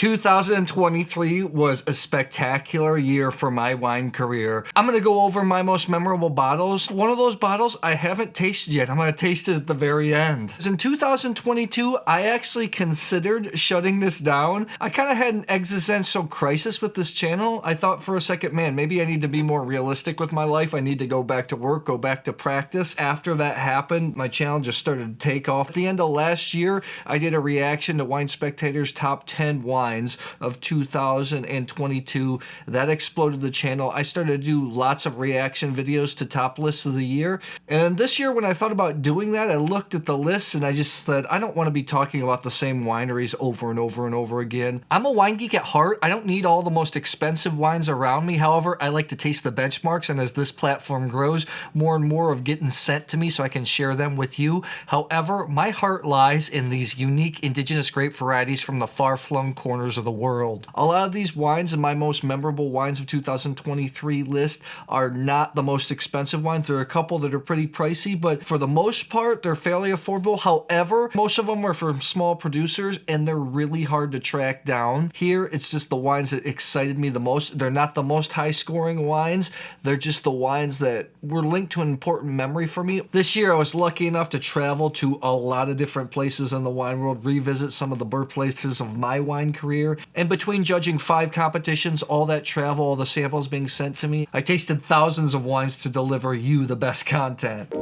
2023 was a spectacular year for my wine career. I'm going to go over my most memorable bottles. One of those bottles I haven't tasted yet. I'm going to taste it at the very end. In 2022, I actually considered shutting this down. I kind of had an existential crisis with this channel. I thought for a second, man, maybe I need to be more realistic with my life. I need to go back to work, go back to practice. After that happened, my channel just started to take off. At the end of last year, I did a reaction to Wine Spectator's top 10 wines of 2022. That exploded the channel. I started to do lots of reaction videos to top lists of the year. And this year, when I thought about doing that, I looked at the list and I just said, I don't want to be talking about the same wineries over and over and over again. I'm a wine geek at heart. I don't need all the most expensive wines around me. However, I like to taste the benchmarks, and as this platform grows, more and more of getting sent to me so I can share them with you. However, my heart lies in these unique indigenous grape varieties from the far-flung corners of the world. A lot of these wines in my most memorable wines of 2023 list are not the most expensive wines. There are a couple that are pretty pricey, but for the most part, they're fairly affordable. However, most of them are from small producers and they're really hard to track down. Here, it's just the wines that excited me the most. They're not the most high-scoring wines. They're just the wines that were linked to an important memory for me. This year, I was lucky enough to travel to a lot of different places in the wine world, revisit some of the birthplaces of my wine career. And between judging 5 competitions, all that travel, all the samples being sent to me, I tasted thousands of wines to deliver you the best content.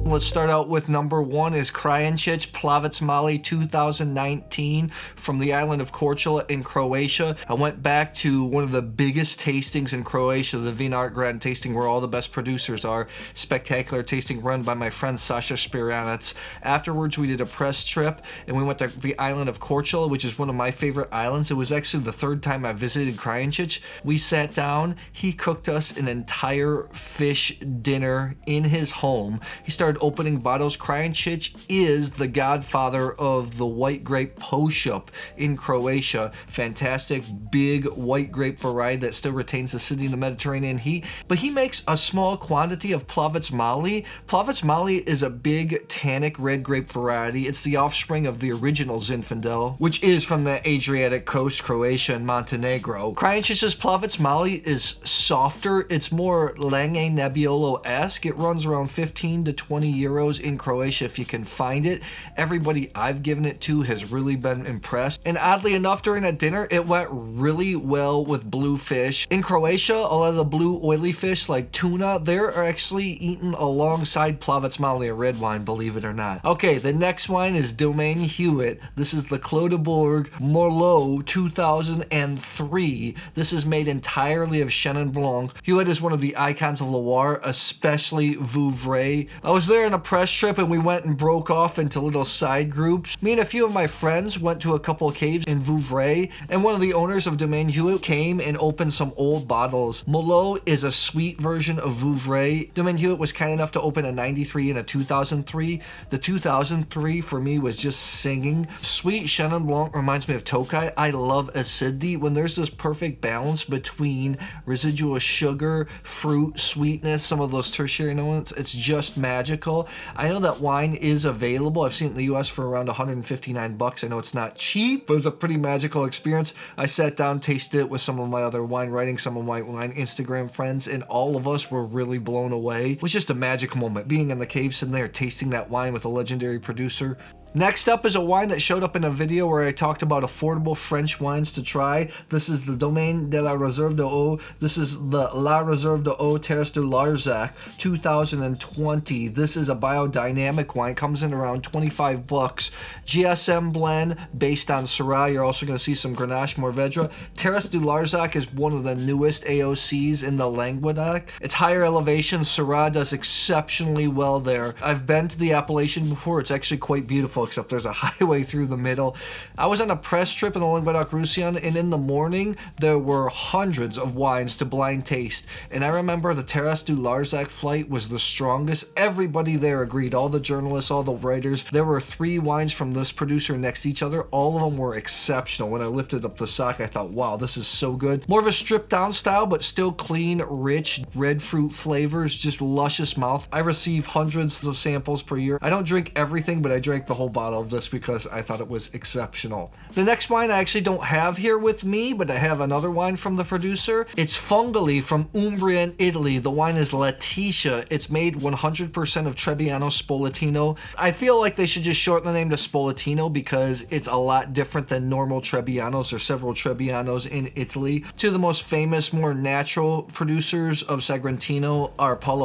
Let's start out with number 1 is Krajančić Plavac Mali 2019 from the island of Korčula in Croatia. I went back to one of the biggest tastings in Croatia, the Vineyard Grand Tasting, where all the best producers are. Spectacular tasting run by my friend Sasha Spiranac. Afterwards, we did a press trip and we went to the island of Korčula, which is one of my favorite islands. It was actually the 3rd time I visited Krajančić. We sat down. He cooked us an entire fish dinner in his home. He started opening bottles. Krajančić is the godfather of the white grape posup in Croatia. Fantastic big white grape variety that still retains the acidity in the Mediterranean heat. But he makes a small quantity of Plavac Mali. Plavac Mali is a big tannic red grape variety. It's the offspring of the original Zinfandel, which is from the Adriatic coast, Croatia and Montenegro. Krajančić's Plavac Mali is softer. It's more Ligne Nebbiolo-esque. It runs around 15 to 20 euros in Croatia if you can find it. Everybody I've given it to has really been impressed. And oddly enough, during that dinner, it went really well with blue fish. In Croatia, a lot of the blue oily fish like tuna, they're actually eaten alongside Plavac Mali, a red wine, believe it or not. Okay, the next wine is Domaine Huet. This is the Clos de Bourg Moelleux 2003. This is made entirely of Chenin Blanc. Huet is one of the icons of Loire, especially Vouvray. I was there on a press trip and we went and broke off into little side groups. Me and a few of my friends went to a couple of caves in Vouvray, and one of the owners of Domaine Huet came and opened some old bottles. Moelleux is a sweet version of Vouvray. Domaine Huet was kind enough to open a 93 and a 2003. The 2003 for me was just singing. Sweet Chenin Blanc reminds me of Tokaj. I love acidity. When there's this perfect balance between residual sugar, fruit, sweetness, some of those tertiary notes, it's just magical. I know that wine is available. I've seen it in the US for around 159 bucks. I know it's not cheap, but it's a pretty magical experience. I sat down, tasted it with some of my other wine writing, some of my wine Instagram friends, and all of us were really blown away. It was just a magical moment, being in the cave, sitting there, tasting that wine with a legendary producer. Next up is a wine that showed up in a video where I talked about affordable French wines to try. This is the Domaine de la Réserve de Haut. This is the La Réserve de Haut Terrases de Larzac 2020. This is a biodynamic wine. Comes in around 25 bucks. GSM blend based on Syrah. You're also going to see some Grenache Mourvedre. Terrases de Larzac is one of the newest AOCs in the Languedoc. It's higher elevation. Syrah does exceptionally well there. I've been to the appellation before. It's actually quite beautiful, except there's a highway through the middle. I was on a press trip in the Languedoc-Roussillon, and in the morning there were hundreds of wines to blind taste. And I remember the Terrases de Larzac flight was the strongest. Everybody there agreed, all the journalists, all the writers. There were 3 wines from this producer next to each other. All of them were exceptional. When I lifted up the sock, I thought, wow, this is so good. More of a stripped down style, but still clean, rich, red fruit flavors, just luscious mouth. I receive hundreds of samples per year. I don't drink everything, but I drank the whole full bottle of this because I thought it was exceptional. The next wine I actually don't have here with me, but I have another wine from the producer. It's Fongoli from Umbria in Italy. The wine is Laetitia. It's made 100% of Trebbiano Spoletino. I feel like they should just shorten the name to Spoletino because it's a lot different than normal Trebbianos. There's several Trebbianos in Italy. Two of the most famous, more natural producers of Sagrantino are Plow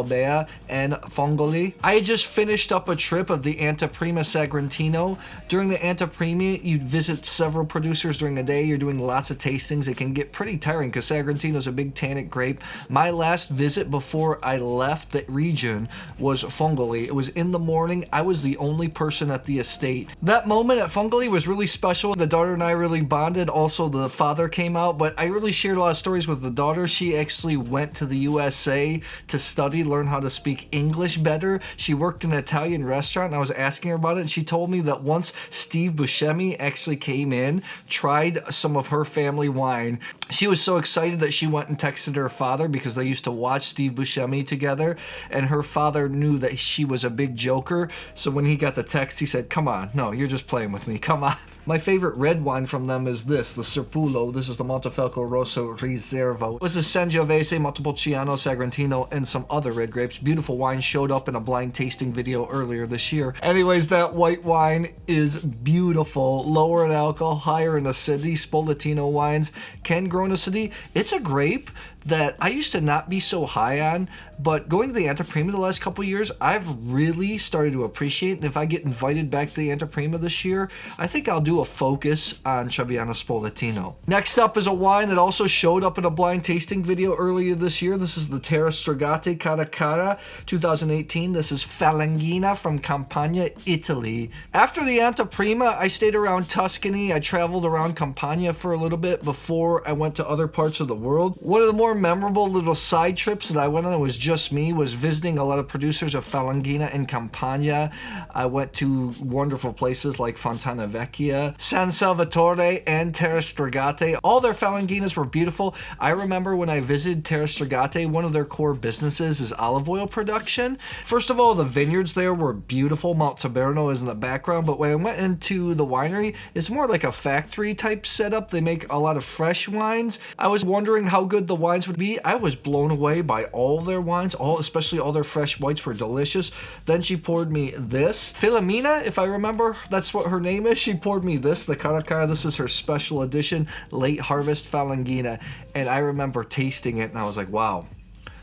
and Fongoli. I had just finished up a trip of the Anteprima Sagrantino. During the Anteprima, you'd visit several producers during the day. You're doing lots of tastings. It can get pretty tiring because Sagrantino is a big tannic grape. My last visit before I left the region was Fongoli. It was in the morning. I was the only person at the estate. That moment at Fongoli was really special. The daughter and I really bonded. Also, the father came out, but I really shared a lot of stories with the daughter. She actually went to the USA to study, learn how to speak English better. She worked in an Italian restaurant, and I was asking her about it, and she told me that once Steve Buscemi actually came in, tried some of her family wine. She was so excited that she went and texted her father because they used to watch Steve Buscemi together, and her father knew that she was a big joker, so when he got the text, he said, "Come on, no, you're just playing with me, come on." My favorite red wine from them is this, the Serpullo. This is the Montefalco Rosso Riserva. This is Sangiovese, Montepulciano, Sagrantino, and some other red grapes. Beautiful wine, showed up in a blind tasting video earlier this year. Anyways, that white wine is beautiful. Lower in alcohol, higher in acidity. Spoletino wines can grow in acidity. It's a grape that I used to not be so high on, but going to the Anteprima the last couple years, I've really started to appreciate, and if I get invited back to the Anteprima this year, I think I'll do a focus on Trebbiano Spoletino. Next up is a wine that also showed up in a blind tasting video earlier this year. This is the Terre Stregate Caracara 2018. This is Falanghina from Campania, Italy. After the Anteprima, I stayed around Tuscany. I traveled around Campania for a little bit before I went to other parts of the world. One of the more memorable little side trips that I went on, was just me, was visiting a lot of producers of Falanghina in Campania. I went to wonderful places like Fontana Vecchia, San Salvatore, and Terre Stregate. All their Falanghinas were beautiful. I remember when I visited Terre Stregate, one of their core businesses is olive oil production. First of all, the vineyards there were beautiful. Mount Taberno is in the background, but when I went into the winery, it's more like a factory type setup. They make a lot of fresh wines. I was wondering how good the wines would be. I was blown away by all their wines, especially all their fresh whites were delicious. Then she poured me this. Filomena, if I remember, that's what her name is. She poured me this, the Caracara. This is her special edition, late harvest Falanghina. And I remember tasting it and I was like, wow.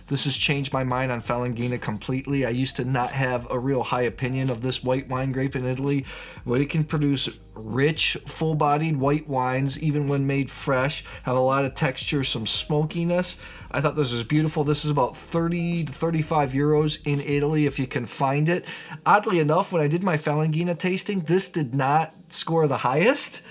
This has changed my mind on Falanghina completely. I used to not have a real high opinion of this white wine grape in Italy, but it can produce rich, full-bodied white wines, even when made fresh, have a lot of texture, some smokiness. I thought this was beautiful. This is about 30 to 35 euros in Italy if you can find it. Oddly enough, when I did my Falanghina tasting, this did not score the highest.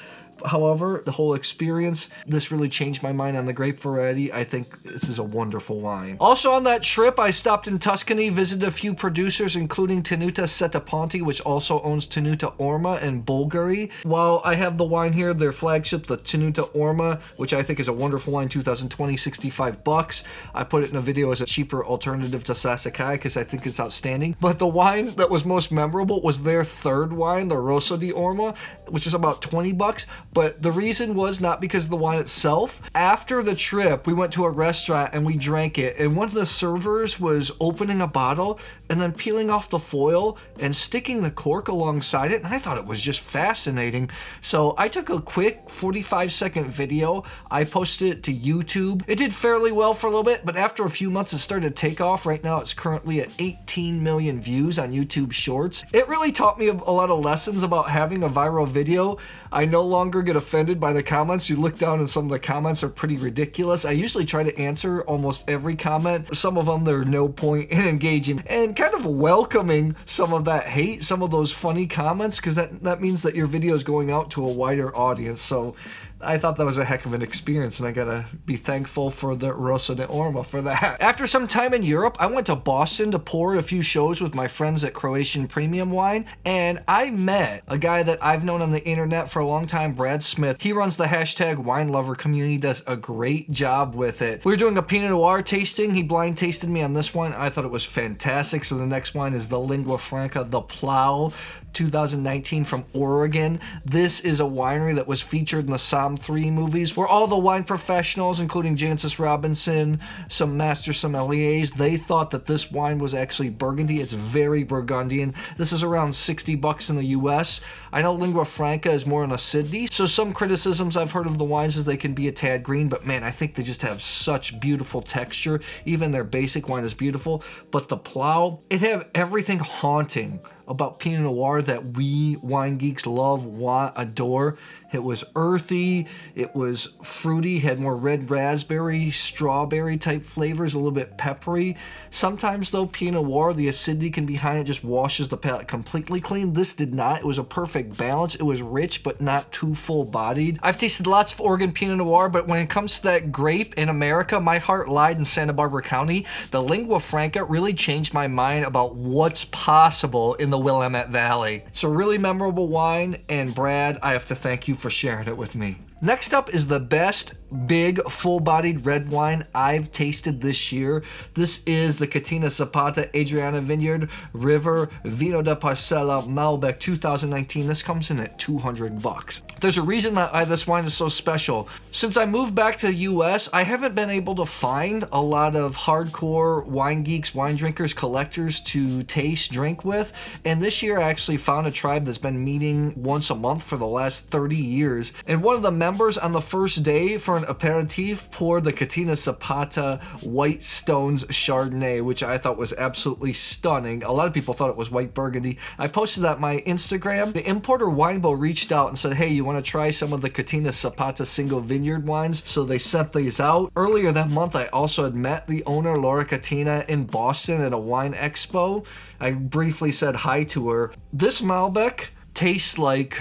However, the whole experience, this really changed my mind on the grape variety. I think this is a wonderful wine. Also on that trip, I stopped in Tuscany, visited a few producers, including Tenuta Setaponti, which also owns Tanut Orma in Bulgari. While I have the wine here, their flagship, the Tanut Orma, which I think is a wonderful wine, 2020, 65 bucks. I put it in a video as a cheaper alternative to Sassicaia because I think it's outstanding. But the wine that was most memorable was their third wine, the Rosso di Orma, which is about 20 bucks. But the reason was not because of the wine itself. After the trip, we went to a restaurant and we drank it. And one of the servers was opening a bottle and then peeling off the foil and sticking the cork alongside it. And I thought it was just fascinating. So I took a quick 45-second video. I posted it to YouTube. It did fairly well for a little bit, but after a few months, it started to take off. Right now, it's currently at 18 million views on YouTube Shorts. It really taught me a lot of lessons about having a viral video. I no longer get offended by the comments. You look down and some of the comments are pretty ridiculous. I usually try to answer almost every comment. Some of them, there's no point in engaging and kind of welcoming some of that hate, some of those funny comments, because that means that your video is going out to a wider audience. So I thought that was a heck of an experience, and I gotta be thankful for the Rosso di Orma for that. After some time in Europe, I went to Boston to pour a few shows with my friends at Croatian Premium Wine, and I met a guy that I've known on the internet for a long time, Brad Brad Smith. He runs the hashtag Wine Lover community, does a great job with it. We were doing a Pinot Noir tasting. He blind tasted me on this one. I thought it was fantastic. So the next wine is the Lingua Franca, the Plow, 2019 from Oregon. This is a winery that was featured in the Psalm 3 movies, where all the wine professionals, including Jancis Robinson, some master sommeliers, they thought that this wine was actually Burgundy. It's very Burgundian. This is around 60 bucks in the US. I know Lingua Franca is more an acidity, so some criticisms I've heard of the wines is they can be a tad green, but man, I think they just have such beautiful texture. Even their basic wine is beautiful, but the Plow, it have everything haunting about Pinot Noir that we wine geeks love, want, adore. It was earthy, it was fruity, had more red raspberry, strawberry type flavors, a little bit peppery. Sometimes though, Pinot Noir, the acidity can be high, it just washes the palate completely clean. This did not. It was a perfect balance. It was rich, but not too full-bodied. I've tasted lots of Oregon Pinot Noir, but when it comes to that grape in America, my heart lied in Santa Barbara County. The Lingua Franca really changed my mind about what's possible in the Willamette Valley. It's a really memorable wine, and Brad, I have to thank you for sharing it with me. Next up is the best big full-bodied red wine I've tasted this year. This is the Catena Zapata Adrianna Vineyard River Vino da Parcella Malbec 2019. This comes in at 200 bucks. There's a reason that this wine is so special. Since I moved back to the US, I haven't been able to find a lot of hardcore wine geeks, wine drinkers, collectors to taste, drink with. And this year I actually found a tribe that's been meeting once a month for the last 30 years. And one of the members on the first day for an aperitif poured the Catena Zapata White Stones Chardonnay, which I thought was absolutely stunning. A lot of people thought it was white Burgundy. I posted that on my Instagram. The importer Winebow reached out and said, hey, you want to try some of the Catena Zapata single vineyard wines? So they sent these out. Earlier that month, I also had met the owner, Laura Catena, in Boston at a wine expo. I briefly said hi to her. This Malbec tastes like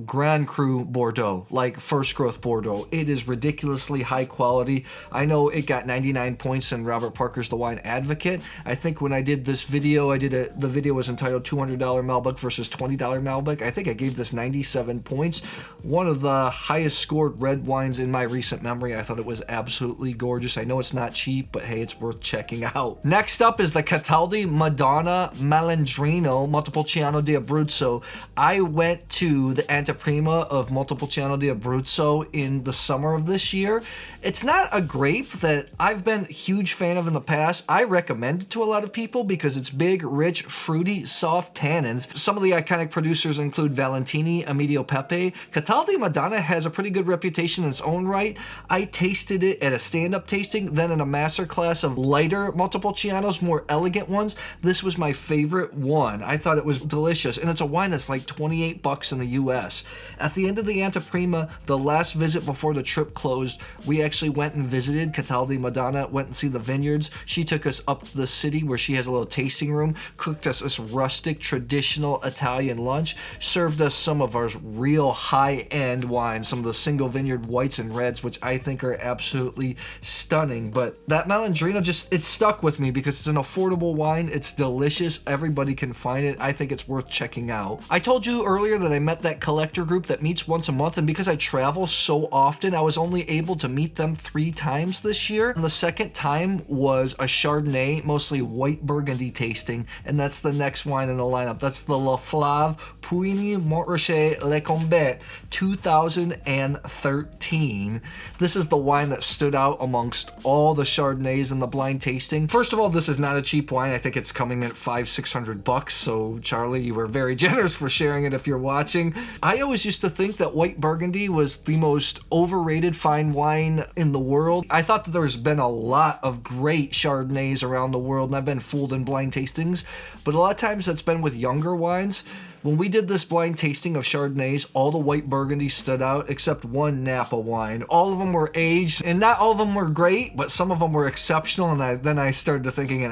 Grand Cru Bordeaux, like first growth Bordeaux. It is ridiculously high quality. I know it got 99 points in Robert Parker's The Wine Advocate. I think when I did this video, the video was entitled $200 Malbec versus $20 Malbec. I think I gave this 97 points. One of the highest scored red wines in my recent memory. I thought it was absolutely gorgeous. I know it's not cheap, but hey, it's worth checking out. Next up is the Cataldi Madonna Malandrino Montepulciano di Abruzzo. I went to the Prima of Montepulciano di Abruzzo in the summer of this year. It's not a grape that I've been a huge fan of in the past. I recommend it to a lot of people because it's big, rich, fruity, soft tannins. Some of the iconic producers include Valentini, Emidio Pepe. Cataldi Madonna has a pretty good reputation in its own right. I tasted it at a stand-up tasting, then in a master class of lighter Montepulcianos, more elegant ones. This was my favorite one. I thought it was delicious, and it's a wine that's like 28 bucks in the US. At the end of the Anteprima, the last visit before the trip closed, we actually went and visited Cataldi Madonna, went and see the vineyards. She took us up to the city where she has a little tasting room, cooked us this rustic, traditional Italian lunch, served us some of our real high-end wines, some of the single vineyard whites and reds, which I think are absolutely stunning. But that Malandrino it stuck with me because it's an affordable wine. It's delicious. Everybody can find it. I think it's worth checking out. I told you earlier that I met that collector group that meets once a month, and because I travel so often, I was only able to meet them 3 times this year. And the second time was a Chardonnay, mostly white Burgundy tasting, and that's the next wine in the lineup. That's the La Flave Puigny Montrachet Le Combat 2013. This is the wine that stood out amongst all the Chardonnays in the blind tasting. First of all, this is not a cheap wine. I think it's coming at $500-600 bucks. So Charlie, you were very generous for sharing it if you're watching. I always used to think that white Burgundy was the most overrated fine wine in the world. I thought that there's been a lot of great Chardonnays around the world, and I've been fooled in blind tastings, but a lot of times that's been with younger wines. When we did this blind tasting of Chardonnays, all the white Burgundy stood out except one Napa wine. All of them were aged, and not all of them were great, but some of them were exceptional, and then I started to thinking,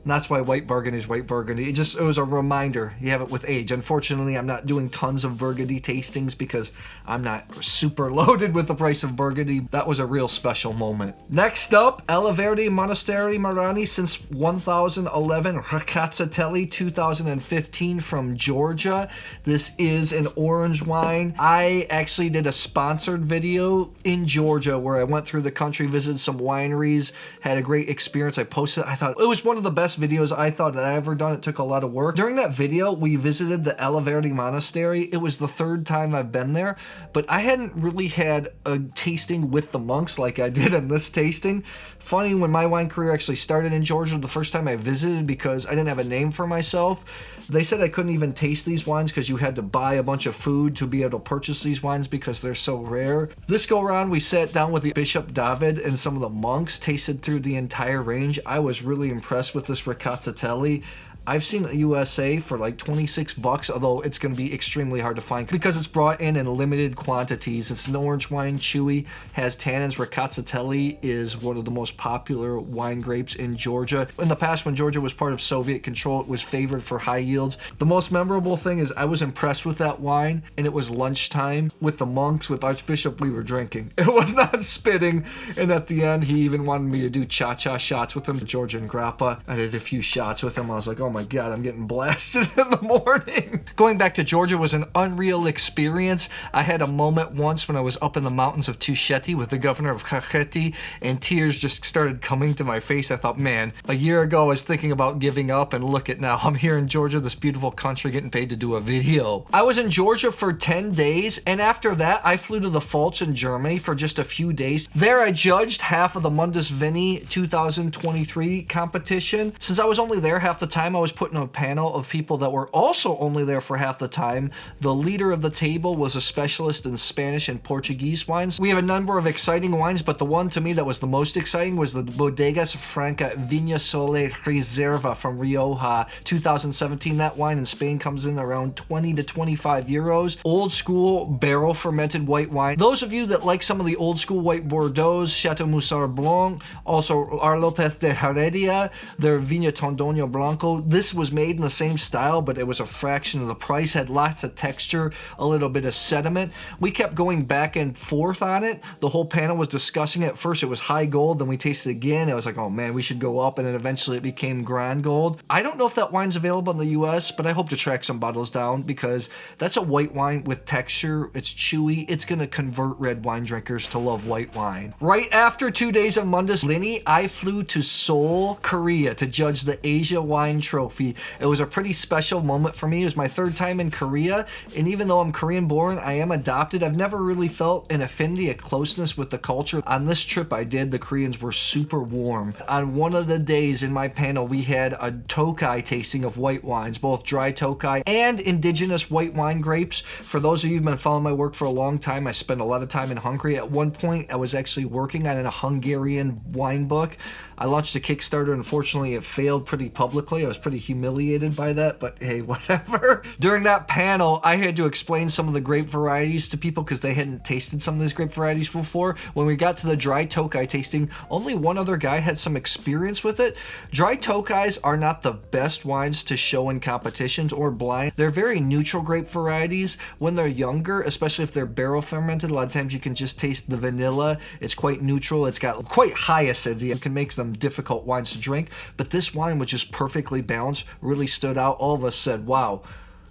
And that's why white Burgundy is white Burgundy. It was a reminder. You have it with age. Unfortunately, I'm not doing tons of Burgundy tastings because I'm not super loaded with the price of Burgundy. That was a real special moment. Next up, El Verde Monastery Marani since 1011, Rkatsiteli 2015 from Georgia. This is an orange wine. I actually did a sponsored video in Georgia where I went through the country, visited some wineries, had a great experience. I posted it. I thought it was one of the best videos I thought that I ever done. It took a lot of work. During that video, we visited the El Verde Monastery. It was the third time I've been there, but I hadn't really had a tasting with the monks like I did in this tasting. Funny, when my wine career actually started in Georgia, the first time I visited, because I didn't have a name for myself, they said I couldn't even taste these wines because you had to buy a bunch of food to be able to purchase these wines because they're so rare. This go around, we sat down with the Bishop David and some of the monks, tasted through the entire range. I was really impressed with this Rkatsiteli. I've seen the USA for like 26 bucks, although it's going to be extremely hard to find because it's brought in limited quantities. It's an orange wine, chewy, has tannins. Rkatsiteli is one of the most popular wine grapes in Georgia. In the past, when Georgia was part of Soviet control, it was favored for high yields. The most memorable thing is I was impressed with that wine, and it was lunchtime with the monks, with Archbishop, we were drinking. It was not spitting, and at the end, he even wanted me to do cha-cha shots with him. Georgian grappa. I did a few shots with him. I was like, oh my God, I'm getting blasted in the morning. Going back to Georgia was an unreal experience. I had a moment once when I was up in the mountains of Tusheti with the governor of Khacheti, and tears just started coming to my face. I thought, man, a year ago I was thinking about giving up, and look at now. I'm here in Georgia, this beautiful country, getting paid to do a video. I was in Georgia for 10 days, and after that, I flew to the Pfalz in Germany for just a few days. There I judged half of the Mundus Vini 2023 competition. Since I was only there half the time, I was put in a panel of people that were also only there for half the time. The leader of the table was a specialist in Spanish and Portuguese wines. We have a number of exciting wines, but the one to me that was the most exciting was the Bodegas Franca Viña Sole Reserve from Rioja 2017. That wine in Spain comes in around 20 to 25 euros. Old school barrel fermented white wine. Those of you that like some of the old school white Bordeaux, Chateau Moussard Blanc, also Arlopez de Heredia, their Viña Tondoño Blanco. This was made in the same style, but it was a fraction of the price, had lots of texture, a little bit of sediment. We kept going back and forth on it. The whole panel was discussing it. First it was high gold, then we tasted it again. I was like, oh man, we should go up, and then eventually it became grand gold. I don't know if that wine's available in the US, but I hope to track some bottles down because that's a white wine with texture. It's chewy. It's gonna convert red wine drinkers to love white wine. Right after 2 days of Mundus Vini, I flew to Seoul, Korea to judge the Asia Wine Trophy. It was a pretty special moment for me. It was my third time in Korea, and even though I'm Korean born, I am adopted. I've never really felt an affinity, a closeness with the culture. On this trip I did, the Koreans were super warm. On one of the days in my panel, we had a Tokai tasting of white wines, both dry Tokai and indigenous white wine grapes. For those of you who've been following my work for a long time, I spent a lot of time in Hungary. At one point, I was actually working on a Hungarian wine book. I launched a Kickstarter. Unfortunately, it failed pretty publicly. I was pretty humiliated by that, but hey, whatever. During that panel, I had to explain some of the grape varieties to people because they hadn't tasted some of these grape varieties before. When we got to the dry Tokai tasting, only one other guy had some experience with it. Dry Tokais are not the best wines to show in competitions or blind. They're very neutral grape varieties. When they're younger, especially if they're barrel fermented, a lot of times you can just taste the vanilla. It's quite neutral. It's got quite high acidity. It can make them difficult wines to drink, but this wine was just perfectly balanced, really stood out. All of us said, wow,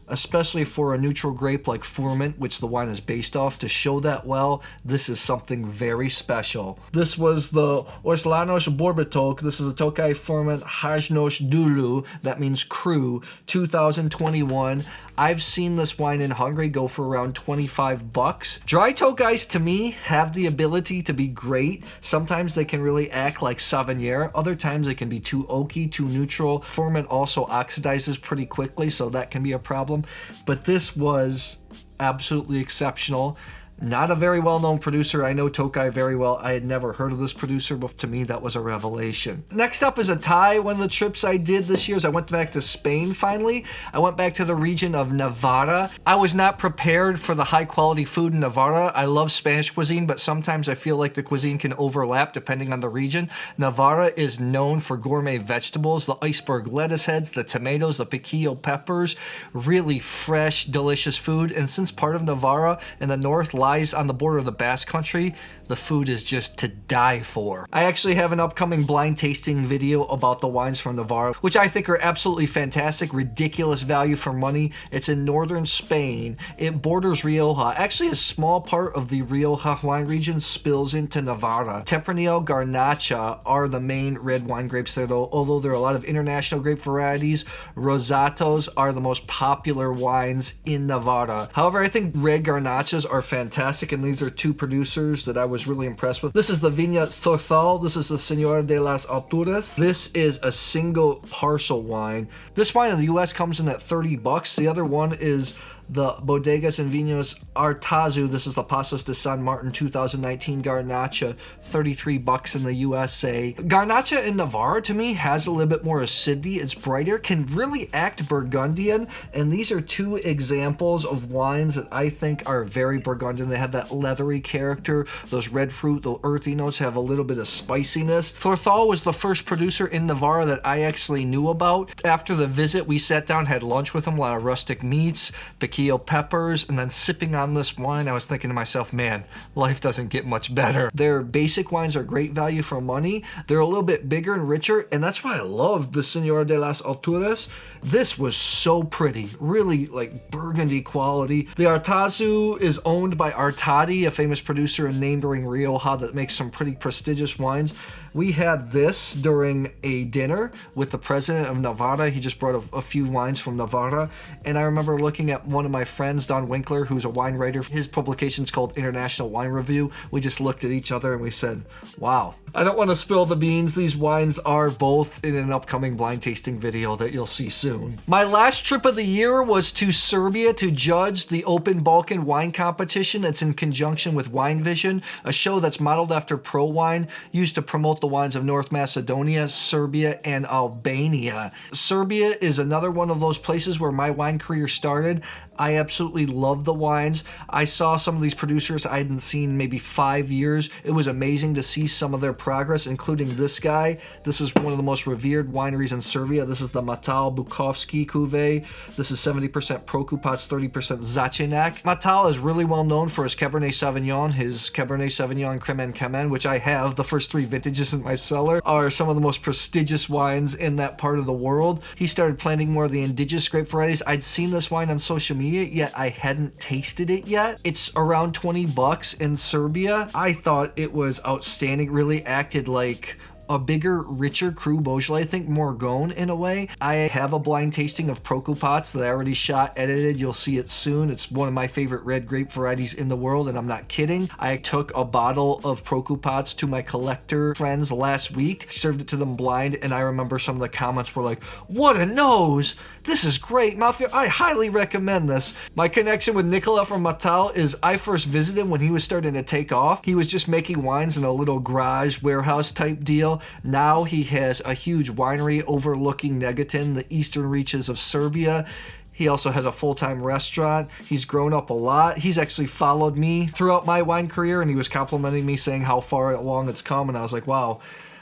especially for a neutral grape like Furment, which the wine is based off, to show that well, this is something very special. This was the Orslanos Borbitok. This is a Tokai Furment Hajnos Dulu, that means crew, 2021. I've seen this wine in Hungary go for around 25 bucks. Dry Tokais, to me, have the ability to be great. Sometimes they can really act like Sauvignon. Other times they can be too oaky, too neutral. Ferment also oxidizes pretty quickly, so that can be a problem. But this was absolutely exceptional. Not a very well-known producer. I know Tokai very well. I had never heard of this producer, but to me, that was a revelation. Next up is a Thai. One of the trips I did this year is I went back to Spain finally. I went back to the region of Navarra. I was not prepared for the high-quality food in Navarra. I love Spanish cuisine, but sometimes I feel like the cuisine can overlap depending on the region. Navarra is known for gourmet vegetables, the iceberg lettuce heads, the tomatoes, the piquillo peppers, really fresh, delicious food. And since part of Navarra in the north lies on the border of the Basque Country, the food is just to die for. I actually have an upcoming blind tasting video about the wines from Navarra, which I think are absolutely fantastic, ridiculous value for money. It's in northern Spain. It borders Rioja. Actually, a small part of the Rioja wine region spills into Navarra. Tempranillo, Garnacha are the main red wine grapes there, though. Although there are a lot of international grape varieties, Rosatos are the most popular wines in Navarra. However, I think red Garnachas are fantastic, and these are two producers that I was really impressed with. This is the Vineyard Torzal. This is the Señor de las Alturas. This is a single parcel wine. This wine in the US comes in at 30 bucks. The other one is the Bodegas and Vinos Artazu. This is the Pasos de San Martin 2019 Garnacha, 33 bucks in the USA. Garnacha in Navarra, to me, has a little bit more acidity. It's brighter, can really act Burgundian, and these are two examples of wines that I think are very Burgundian. They have that leathery character, those red fruit, the earthy notes have a little bit of spiciness. Torzal was the first producer in Navarra that I actually knew about. After the visit, we sat down, had lunch with them, a lot of rustic meats, piquillo peppers, and then sipping on this wine, I was thinking to myself, man, life doesn't get much better. Their basic wines are great value for money. They're a little bit bigger and richer, and that's why I love the Señor de las Alturas. This was so pretty, really like Burgundy quality. The Artazu is owned by Artadi, a famous producer in neighboring Rioja that makes some pretty prestigious wines. We had this during a dinner with the president of Navarra. He just brought a few wines from Navarra. And I remember looking at one of my friends, Don Winkler, who's a wine writer. His publication's called International Wine Review. We just looked at each other and we said, wow. I don't want to spill the beans. These wines are both in an upcoming blind tasting video that you'll see soon. My last trip of the year was to Serbia to judge the Open Balkan Wine Competition. It's in conjunction with Wine Vision, a show that's modeled after Pro Wine, used to promote the wines of North Macedonia, Serbia, and Albania. Serbia is another one of those places where my wine career started. I absolutely love the wines. I saw some of these producers I hadn't seen maybe 5 years. It was amazing to see some of their progress, including this guy. This is one of the most revered wineries in Serbia. This is the Matal Bukovski Cuvée. This is 70% Prokupac, 30% Zacinak. Matal is really well known for his Cabernet Sauvignon. His Cabernet Sauvignon Cremen Kamen, which I have, the first 3 vintages in my cellar, are some of the most prestigious wines in that part of the world. He started planting more of the indigenous grape varieties. I'd seen this wine on social media, yet I hadn't tasted it yet. It's around 20 bucks in Serbia. I thought it was outstanding. Really acted like a bigger, richer Cru Beaujolais, I think Morgon in a way. I have a blind tasting of Prokupac that I already shot, edited. You'll see it soon. It's one of my favorite red grape varieties in the world, and I'm not kidding. I took a bottle of Prokupac to my collector friends last week, served it to them blind, and I remember some of the comments were like, what a nose! This is great, mouthfeel. I highly recommend this. My connection with Nicola from Matal is I first visited him when he was starting to take off. He was just making wines in a little garage warehouse type deal. Now he has a huge winery overlooking Negotin, the eastern reaches of Serbia. He also has a full-time restaurant. He's grown up a lot. He's actually followed me throughout my wine career, and he was complimenting me, saying how far along it's come, and I was like, wow.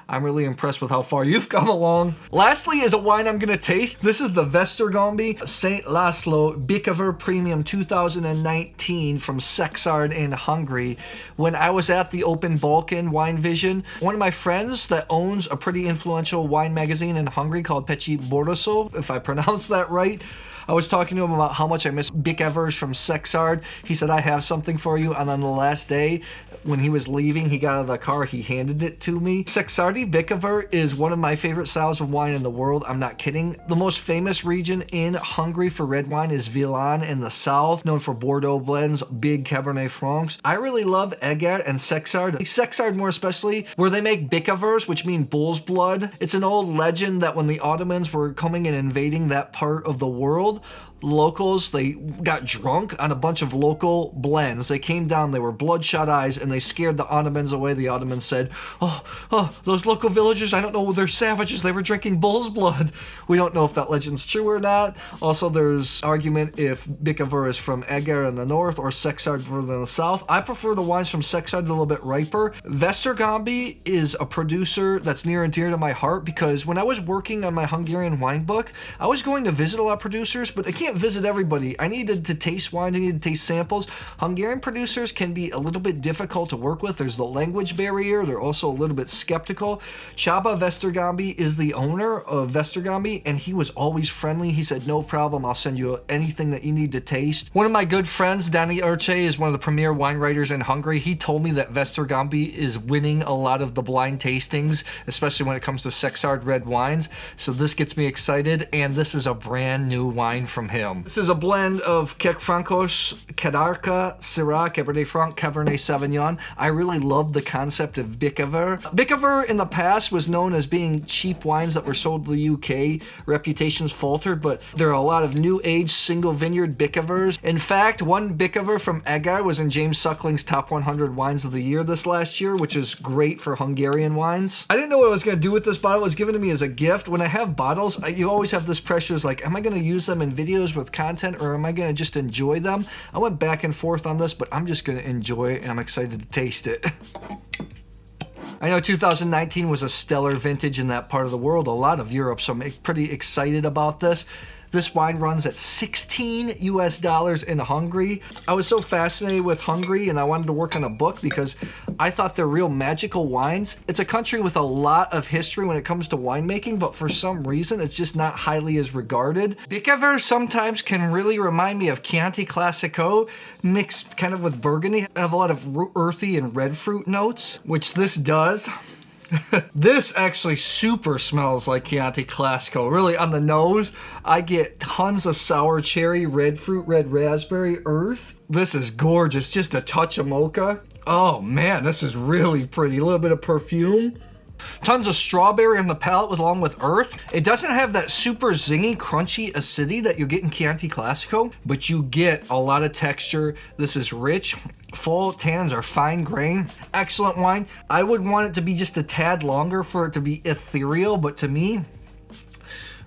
I'm really impressed with how far you've come along. Lastly is a wine I'm gonna taste. This is the Vestergombi St. Laszlo Bikaver Premium 2019 from Sexard in Hungary. When I was at the Open Balkan Wine Vision, one of my friends that owns a pretty influential wine magazine in Hungary called Peci Boroso, if I pronounced that right, I was talking to him about how much I miss Bikavers from Sexard. He said, I have something for you. And on the last day, when he was leaving, he got out of the car, he handed it to me. Sexardi Bikaver is one of my favorite styles of wine in the world. I'm not kidding. The most famous region in Hungary for red wine is Vilan in the south, known for Bordeaux blends, big Cabernet Francs. I really love Eger and Sexard. Sexard more especially, where they make Bikavers, which mean bull's blood. It's an old legend that when the Ottomans were coming and invading that part of the world, locals, they got drunk on a bunch of local blends. They came down, they were bloodshot eyes, and they scared the Ottomans away. The Ottomans said, oh, those local villagers, I don't know, they're savages. They were drinking bull's blood. We don't know if that legend's true or not. Also, there's argument if Bicavur is from Eger in the north or Sexard further in the south. I prefer the wines from Sexard a little bit riper. Westergambi is a producer that's near and dear to my heart because when I was working on my Hungarian wine book, I was going to visit a lot of producers, but I can't visit everybody. I needed to taste wines, I needed to taste samples. Hungarian producers can be a little bit difficult to work with. There's the language barrier. They're also a little bit skeptical. Csaba Westergambi is the owner of Westergambi, and he was always friendly. He said, no problem, I'll send you anything that you need to taste. One of my good friends, Danny Urche, is one of the premier wine writers in Hungary. He told me that Westergambi is winning a lot of the blind tastings, especially when it comes to Sexard red wines. So this gets me excited, and this is a brand new wine from him. This is a blend of Kek Francos, Caracara, Syrah, Cabernet Franc, Cabernet Sauvignon. I really love the concept of Bicavur. Bicavur in the past was known as being cheap wines that were sold to the UK. Reputations faltered, but there are a lot of new age single vineyard Bicavurs. In fact, one Bicavur from Eger was in James Suckling's top 100 wines of the year this last year, which is great for Hungarian wines. I didn't know what I was going to do with this bottle. It was given to me as a gift. When I have bottles, you always have this pressure, is like, am I going to use them in videos with content, or am I going to just enjoy them? I went back and forth on this, but I'm just going to enjoy it, and I'm excited to taste it. I know 2019 was a stellar vintage in that part of the world, a lot of Europe, so I'm pretty excited about this. This wine runs at $16 US in Hungary. I was so fascinated with Hungary, and I wanted to work on a book because I thought they're real magical wines. It's a country with a lot of history when it comes to winemaking, but for some reason, it's just not highly as regarded. Bicavur sometimes can really remind me of Chianti Classico, mixed kind of with Burgundy. I have a lot of earthy and red fruit notes, which this does. This actually super smells like Chianti Classico. Really, on the nose, I get tons of sour cherry, red fruit, red raspberry, earth. This is gorgeous. Just a touch of mocha. Oh man, this is really pretty. A little bit of perfume. Tons of strawberry on the palate along with earth. It doesn't have that super zingy, crunchy acidity that you get in Chianti Classico, but you get a lot of texture. This is rich. Full tannins are fine grain. Excellent wine. I would want it to be just a tad longer for it to be ethereal, but to me,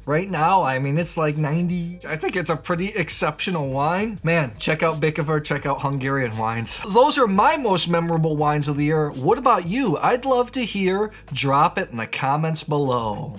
right now, I mean, it's like 90. I think it's a pretty exceptional wine. Man, check out Bicavur, check out Hungarian wines. Those are my most memorable wines of the year. What about you? I'd love to hear. Drop it in the comments below.